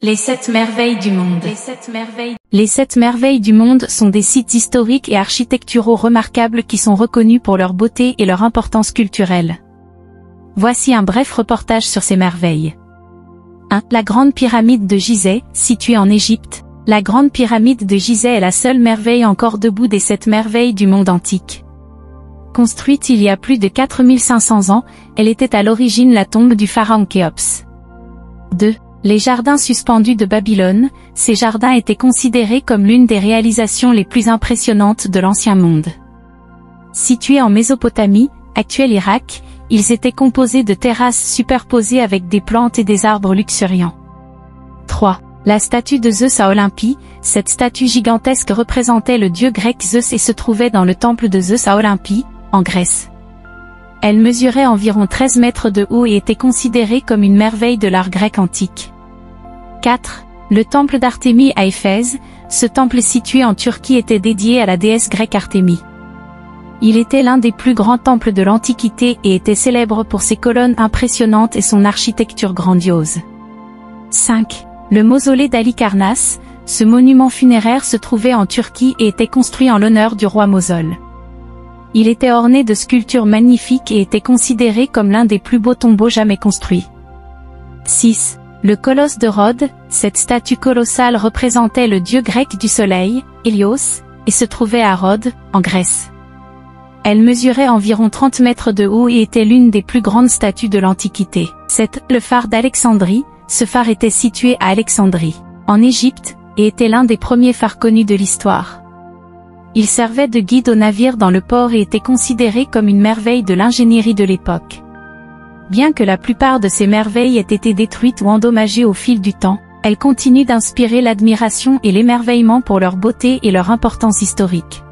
Les 7 merveilles du monde. Les 7 merveilles du monde sont des sites historiques et architecturaux remarquables qui sont reconnus pour leur beauté et leur importance culturelle. Voici un bref reportage sur ces merveilles. 1. La Grande Pyramide de Gizeh, située en Égypte. La Grande Pyramide de Gizeh est la seule merveille encore debout des 7 merveilles du monde antique. Construite il y a plus de 4500 ans, elle était à l'origine la tombe du pharaon Khéops. 2. Les jardins suspendus de Babylone. Ces jardins étaient considérés comme l'une des réalisations les plus impressionnantes de l'Ancien Monde. Situés en Mésopotamie, actuel Irak, ils étaient composés de terrasses superposées avec des plantes et des arbres luxuriants. 3. La statue de Zeus à Olympie. Cette statue gigantesque représentait le dieu grec Zeus et se trouvait dans le temple de Zeus à Olympie, en Grèce. Elle mesurait environ 13 mètres de haut et était considérée comme une merveille de l'art grec antique. 4. Le temple d'Artémis à Éphèse. Ce temple situé en Turquie était dédié à la déesse grecque Artémis. Il était l'un des plus grands temples de l'Antiquité et était célèbre pour ses colonnes impressionnantes et son architecture grandiose. 5. Le mausolée d'Halicarnasse. Ce monument funéraire se trouvait en Turquie et était construit en l'honneur du roi Mosol. Il était orné de sculptures magnifiques et était considéré comme l'un des plus beaux tombeaux jamais construits. 6. Le colosse de Rhodes. Cette statue colossale représentait le dieu grec du soleil, Hélios, et se trouvait à Rhodes, en Grèce. Elle mesurait environ 30 mètres de haut et était l'une des plus grandes statues de l'Antiquité. 7. Le phare d'Alexandrie. Ce phare était situé à Alexandrie, en Égypte, et était l'un des premiers phares connus de l'histoire. Il servait de guide aux navires dans le port et était considéré comme une merveille de l'ingénierie de l'époque. Bien que la plupart de ces merveilles aient été détruites ou endommagées au fil du temps, elles continuent d'inspirer l'admiration et l'émerveillement pour leur beauté et leur importance historique.